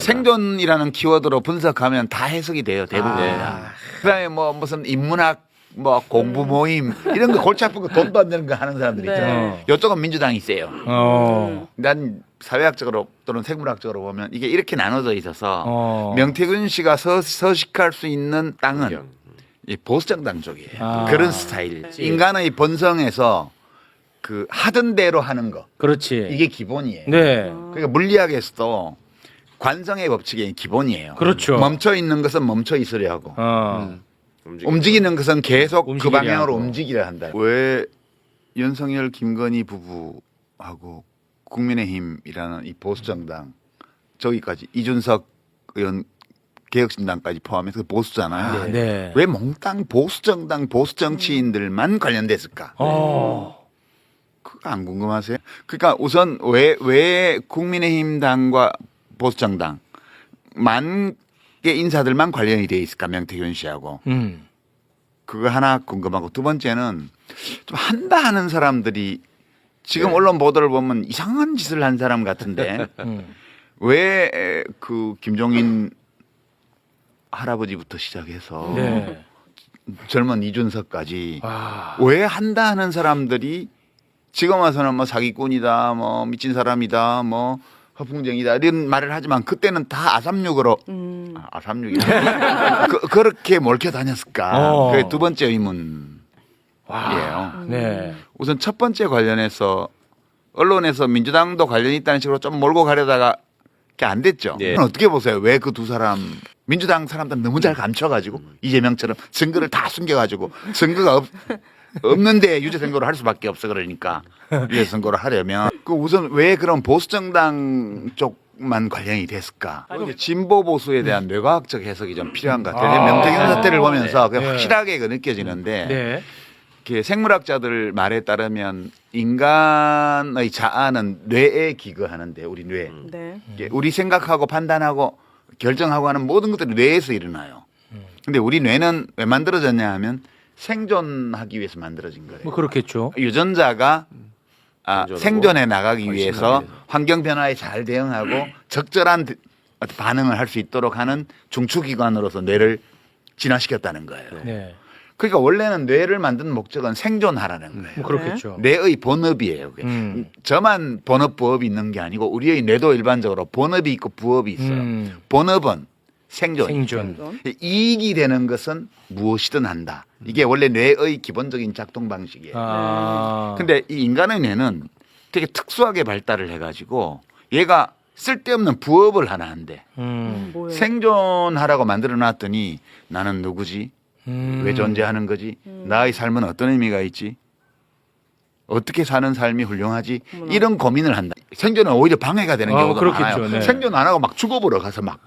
생존이라는 키워드로 분석하면 다 해석이 돼요. 대부분. 네. 그다음에 뭐 무슨 인문학 뭐 공부 모임 이런 거 골치 아픈 거 돈도 안 되는 거 하는 사람들 네. 있잖아요. 이쪽은 민주당이 세요. 어. 난 사회학적으로 또는 생물학적으로 보면 이게 이렇게 나눠져 있어서 어. 명태균 씨가 서식할 수 있는 땅은 이 보수정당 쪽이에요. 아. 그런 스타일. 인간의 본성에서 그 하던 대로 하는 거 그렇지. 이게 기본이에요. 네. 그러니까 물리학에서도 관성의 법칙이 기본이에요. 그렇죠. 멈춰 있는 것은 멈춰 있으려 하고 어. 움직이는 것은 계속 그 움직이려 방향으로 하고. 움직이려 한다. 왜 윤석열, 김건희 부부하고 국민의힘이라는 이 보수정당 저기까지 이준석 의원 개혁신당까지 포함해서 보수잖아요. 아, 네. 왜 몽땅 보수정당 보수 정치인들만 관련됐을까? 어. 그거 안 궁금하세요? 그러니까 우선 왜 국민의힘 당과 보수정당 만개 인사들만 관련이 돼 있을까? 명태균 씨하고. 그거 하나 궁금하고 두 번째는 좀 한다 하는 사람들이 지금 언론 보도를 보면 이상한 짓을 한 사람 같은데 왜 그 김종인 할아버지부터 시작해서 네. 젊은 이준석까지 와. 왜 한다 하는 사람들이 지금 와서는 뭐 사기꾼이다, 뭐 미친 사람이다, 뭐 허풍쟁이다 이런 말을 하지만 그때는 다 아삼육으로 아삼육이 그렇게 몰켜 다녔을까? 어. 그게 두 번째 의문이에요. 네. 우선 첫 번째 관련해서 언론에서 민주당도 관련이 있다는 식으로 좀 몰고 가려다가 그게 안 됐죠. 예. 어떻게 보세요? 왜 그 두 사람 민주당 사람들 너무 잘 감춰가지고 이재명처럼 증거를 다 숨겨가지고 증거가 없는데 유죄 선고를 할 수밖에 없어. 그러니까 유죄 선고를 하려면 그 우선 왜 그런 보수정당 쪽만 관련이 됐을까? 이게 진보 보수에 대한 뇌과학적 해석이 좀 필요한 것 같아요. 명태균 사태를 보면서 그냥 네. 확실하게 그 느껴지는데 네. 이렇게 생물학자들 말에 따르면 인간의 자아는 뇌에 기거하는데 우리 뇌. 네. 이게 우리 생각하고 판단하고 결정하고 하는 모든 것들이 뇌에서 일어나요. 근데 우리 뇌는 왜 만들어졌냐 하면 생존하기 위해서 만들어진 거예요. 뭐 그렇겠죠. 유전자가 생존해 나가기 위해서 위해서. 환경 변화에 잘 대응하고 적절한 어떤 반응을 할 수 있도록 하는 중추기관으로서 뇌를 진화시켰다는 거예요. 네. 그러니까 원래는 뇌를 만든 목적은 생존하라는 거예요. 뭐 그렇겠죠. 뇌의 본업이에요. 그게. 저만 본업 부업이 있는 게 아니고 우리의 뇌도 일반적으로 본업이 있고 부업이 있어요. 본업은 생존. 생존. 이익이 되는 것은 무엇이든 한다. 이게 원래 뇌의 기본적인 작동 방식이에요. 아. 근데 이 인간의 뇌는 되게 특수하게 발달을 해가지고 얘가 쓸데없는 부업을 하나 한대. 뭐예요? 생존하라고 만들어 놨더니 나는 누구지? 왜 존재하는 거지? 나의 삶은 어떤 의미가 있지? 어떻게 사는 삶이 훌륭하지? 이런 고민을 한다. 생존은 오히려 방해가 되는 경우가 그렇겠죠. 많아요. 네. 생존 안 하고 막 죽어버려 가서 막.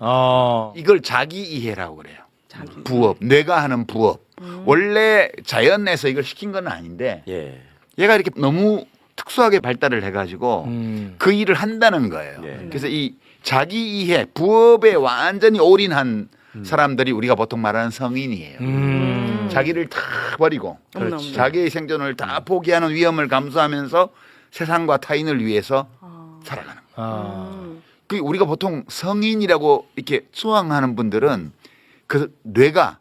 이걸 자기 이해라고 그래요. 자기. 부업, 뇌가 하는 부업. 원래 자연에서 이걸 시킨 건 아닌데 예. 얘가 이렇게 너무 특수하게 발달을 해가지고 그 일을 한다는 거예요. 네. 그래서 이 자기 이해, 부업에 완전히 올인한 사람들이 우리가 보통 말하는 성인이에요. 자기를 다 버리고 그렇지. 자기의 생존을 다 포기하는 위험을 감수하면서 세상과 타인을 위해서 살아가는 거예요. 그 우리가 보통 성인이라고 이렇게 수왕하는 분들은 그 뇌가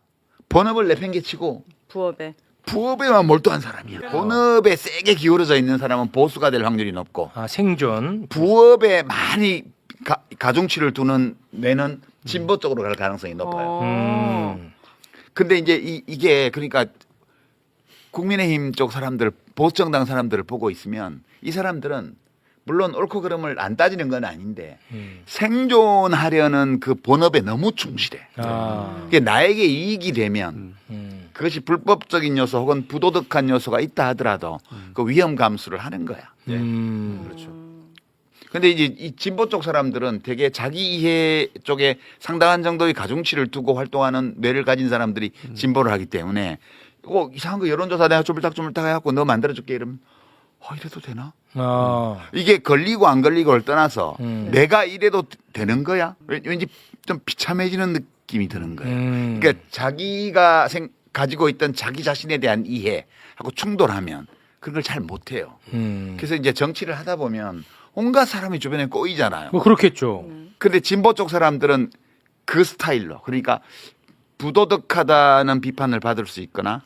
본업을 내팽개치고 부업에. 부업에만 몰두한 사람이야. 본업에 세게 기울어져 있는 사람은 보수가 될 확률이 높고 생존. 부업에 많이 가중치를 두는 뇌는 진보 쪽으로 갈 가능성이 높아요. 근데 이제 이게 그러니까 국민의힘 쪽 사람들, 보수정당 사람들을 보고 있으면 이 사람들은 물론 옳고 그름을 안 따지는 건 아닌데 생존하려는 그 본업에 너무 충실해. 그게 나에게 이익이 되면 그것이 불법적인 요소 혹은 부도덕한 요소가 있다 하더라도 그 위험 감수를 하는 거야. 그렇죠. 근데 이제 이 진보 쪽 사람들은 되게 자기 이해 쪽에 상당한 정도의 가중치를 두고 활동하는 뇌를 가진 사람들이 진보를 하기 때문에 이상한 거 여론조사 내가 쪼물딱쪼물딱 해갖고 너 만들어줄게 이러면 이래도 되나? 이게 걸리고 안 걸리고를 떠나서 내가 이래도 되는 거야? 왠지 좀 비참해지는 느낌이 드는 거예요. 그러니까 자기가 가지고 있던 자기 자신에 대한 이해하고 충돌하면 그런 걸 잘 못해요. 그래서 이제 정치를 하다 보면 온갖 사람이 주변에 꼬이잖아요. 뭐 그렇겠죠. 근데 진보 쪽 사람들은 그 스타일로 그러니까 부도덕하다는 비판을 받을 수 있거나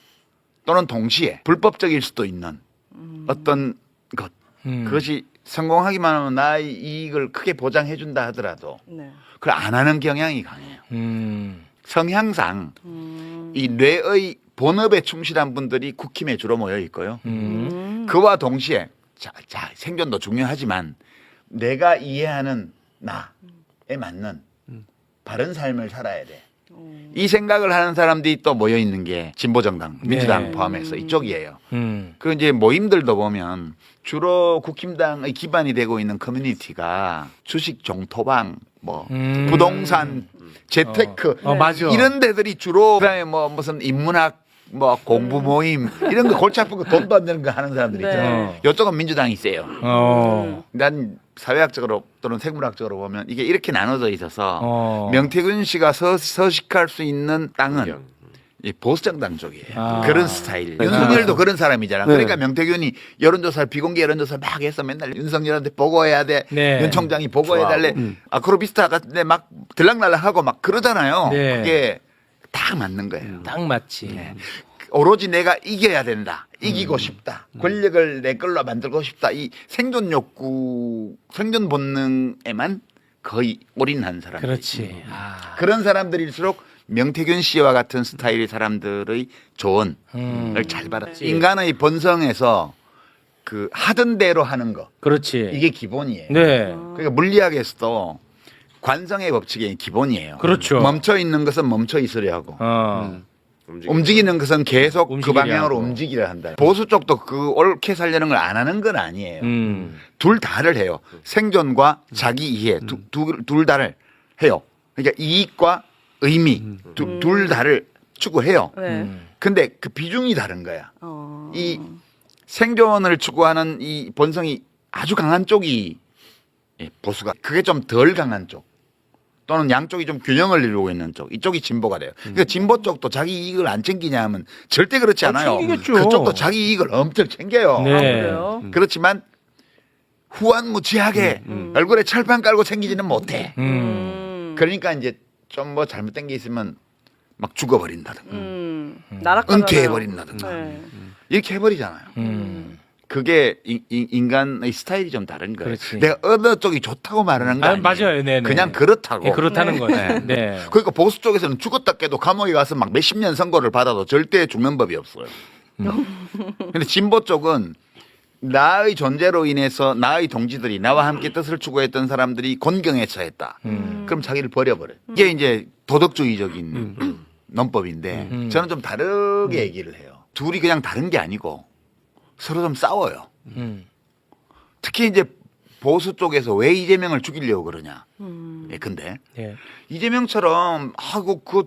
또는 동시에 불법적일 수도 있는 어떤 것 그것이 성공하기만 하면 나의 이익을 크게 보장해 준다 하더라도 네. 그걸 안 하는 경향이 강해요. 음. 성향상 이 뇌의 본업에 충실한 분들이 국힘에 주로 모여 있고요. 그와 동시에 자, 생존도 중요하지만 내가 이해하는 나에 맞는 바른 삶을 살아야 돼. 이 생각을 하는 사람들이 또 모여 있는 게 진보정당, 민주당 네. 포함해서 이쪽이에요. 음. 그 이제 모임들도 보면 주로 국힘당의 기반이 되고 있는 커뮤니티가 주식 종토방, 뭐 부동산, 재테크 맞아. 이런 데들이 주로 그다음에 뭐 무슨 인문학 뭐 공부 모임 이런 거 골치 아픈 거 돈도 안 되는 거 하는 사람들 네. 있잖아요. 이쪽은 민주당이 세요. 어. 난 사회학적으로 또는 생물학적으로 보면 이게 이렇게 나눠져 있어서 어. 명태균 씨가 서식할 수 있는 땅은 이 보수정당 쪽이에요. 아. 그런 스타일. 윤석열도 그런 사람이잖아. 그러니까 명태균이 여론조사 비공개 여론조사 막 해서 맨날 윤석열한테 보고해야 돼. 네. 윤 총장이 보고해달래. 아크로비스타 같은데 막 들락날락하고 막 그러잖아요. 네. 그게 다 맞는 거예요. 딱 맞지. 네. 오로지 내가 이겨야 된다. 이기고 싶다. 권력을 내 걸로 만들고 싶다. 이 생존 욕구, 생존 본능에만 거의 올인한 사람. 그렇지. 아. 그런 사람들일수록 명태균 씨와 같은 스타일의 사람들의 조언을 잘 받아. 인간의 본성에서 그 하던 대로 하는 거. 그렇지. 이게 기본이에요. 네. 그러니까 물리학에서도 관성의 법칙이 기본이에요. 그렇죠. 멈춰 있는 것은 멈춰 있으려 하고. 어. 움직이는 것은 계속 그 움직이려 방향으로 하고. 움직이려 한다. 보수 쪽도 그 옳게 살려는 걸 안 하는 건 아니에요. 둘 다를 해요. 생존과 자기 이해 둘 다를 해요. 그러니까 이익과 의미 둘 다를 추구해요. 네. 근데 그 비중이 다른 거야. 어. 이 생존을 추구하는 이 본성이 아주 강한 쪽이 보수가 그게 좀 덜 강한 쪽. 또는 양쪽이 좀 균형을 이루고 있는 쪽 이쪽이 진보가 돼요. 그러니까 진보 쪽도 자기 이익을 안 챙기냐 하면 절대 그렇지 않아요. 챙기겠죠. 그쪽도 자기 이익을 엄청 챙겨요. 네. 아, 그래요? 그렇지만 후한무치하게 얼굴에 철판 깔고 챙기지는 못해. 그러니까 이제 좀 뭐 잘못된 게 있으면 막 죽어버린다든가 나락가잖아요. 은퇴해버린다든가 네. 이렇게 해버리잖아요. 그게 인간의 스타일이 좀 다른 거예요. 그렇지. 내가 어느 쪽이 좋다고 말하는 거 아, 아니에요. 맞아요. 네네. 그냥 그렇다고. 네, 그렇다는 거죠. 네. 네. 그러니까 보수 쪽에서는 죽었다 깨도 감옥에 가서 막 몇십 년 선고를 받아도 절대 죽는 법이 없어요. 근데 진보 쪽은 나의 존재로 인해서 나의 동지들이 나와 함께 뜻을 추구했던 사람들이 곤경에 처했다. 그럼 자기를 버려버려. 이게 이제 도덕주의적인 논법인데 저는 좀 다르게 얘기를 해요. 둘이 그냥 다른 게 아니고 서로 좀 싸워요. 특히 이제 보수 쪽에서 왜 이재명을 죽이려고 그러냐. 예, 근데 네. 이재명처럼 하고 그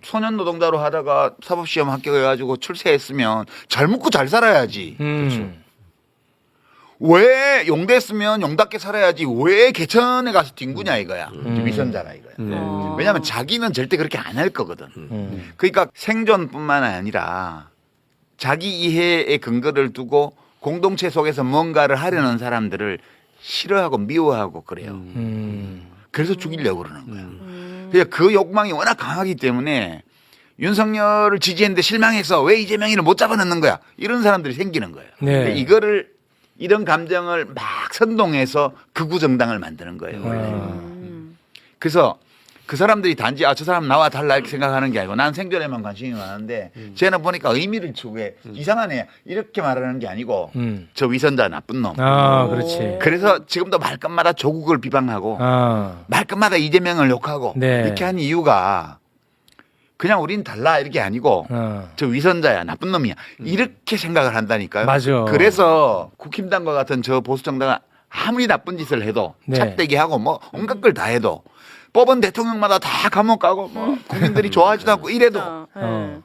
소년 노동자로 하다가 사법시험 합격해가지고 출세했으면 잘 먹고 잘 살아야지. 왜 용됐으면 용답게 살아야지 왜 개천에 가서 뒹구냐 이거야. 위선자라 이거야. 왜냐하면 자기는 절대 그렇게 안 할 거거든. 그러니까 생존뿐만 아니라 자기 이해의 근거를 두고 공동체 속에서 뭔가를 하려는 사람들을 싫어하고 미워하고 그래요. 그래서 죽이려고 그러는 거야. 그러니까 그 욕망이 워낙 강하기 때문에 윤석열을 지지했는데 실망해서 왜 이재명이를 못 잡아넣는 거야. 이런 사람들이 생기는 거예요. 네. 근데 이런 감정을 막 선동해서 극우 정당을 만드는 거예요. 원래. 그래서 그 사람들이 단지 저 사람 나와 달라 이렇게 생각하는 게 아니고 난 생존에만 관심이 많은데 쟤는 보니까 의미를 추구해. 이상하네. 이렇게 말하는 게 아니고 저 위선자 나쁜 놈. 아, 그렇지. 그래서 지금도 말끝마다 조국을 비방하고 아. 말끝마다 이재명을 욕하고 네. 이렇게 한 이유가 그냥 우린 달라 이렇게 아니고 저 위선자야 나쁜 놈이야 이렇게 생각을 한다니까요. 맞아. 그래서 국힘당과 같은 저 보수정당은 아무리 나쁜 짓을 해도 네. 착대기하고 뭐 온갖 걸 다 해도 뽑은 대통령마다 다 감옥 가고 뭐 국민들이 좋아하지도 않고 이래도 네.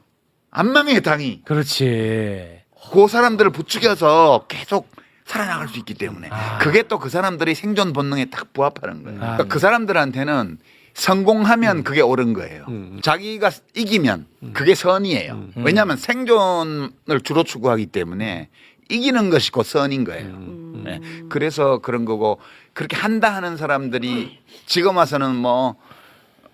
안 망해 당이. 그렇지. 그 사람들을 부추겨서 계속 살아나갈 수 있기 때문에 그게 또 그 사람들이 생존 본능에 딱 부합하는 거예요. 그러니까 그 사람들한테는 성공하면 그게 옳은 거예요. 자기가 이기면 그게 선이에요. 왜냐하면 생존을 주로 추구하기 때문에 이기는 것이 곧 선인 거예요. 네. 그래서 그런 거고 그렇게 한다 하는 사람들이 지금 와서는 뭐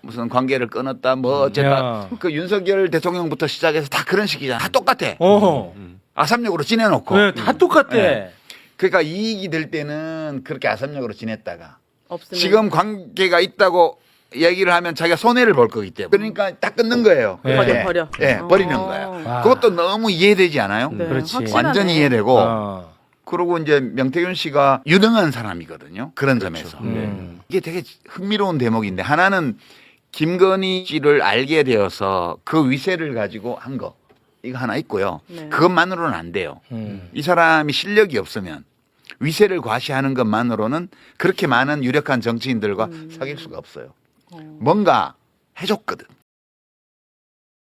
무슨 관계를 끊었다 뭐 어쨌다 야. 그 윤석열 대통령부터 시작해서 다 그런 식이잖아. 다 똑같아. 어. 아삼역으로 지내놓고. 네, 다 똑같대. 네. 그러니까 이익이 될 때는 그렇게 아삼역으로 지냈다가 없으면 지금 관계가 있다고 얘기를 하면 자기가 손해를 볼 거기 때문에 그러니까 딱 끊는 거예요. 네. 그렇게. 버려. 예, 버리는 어. 거예요. 와. 그것도 너무 이해되지 않아요? 네, 그렇지. 확실하네. 완전히 이해되고 어. 그리고 이제 명태균 씨가 유능한 사람이거든요. 그런 점에서. 이게 되게 흥미로운 대목인데 하나는 김건희 씨를 알게 되어서 그 위세를 가지고 한 거. 이거 하나 있고요. 네. 그것만으로는 안 돼요. 이 사람이 실력이 없으면 위세를 과시하는 것만으로는 그렇게 많은 유력한 정치인들과 사귈 수가 없어요. 뭔가 해줬거든.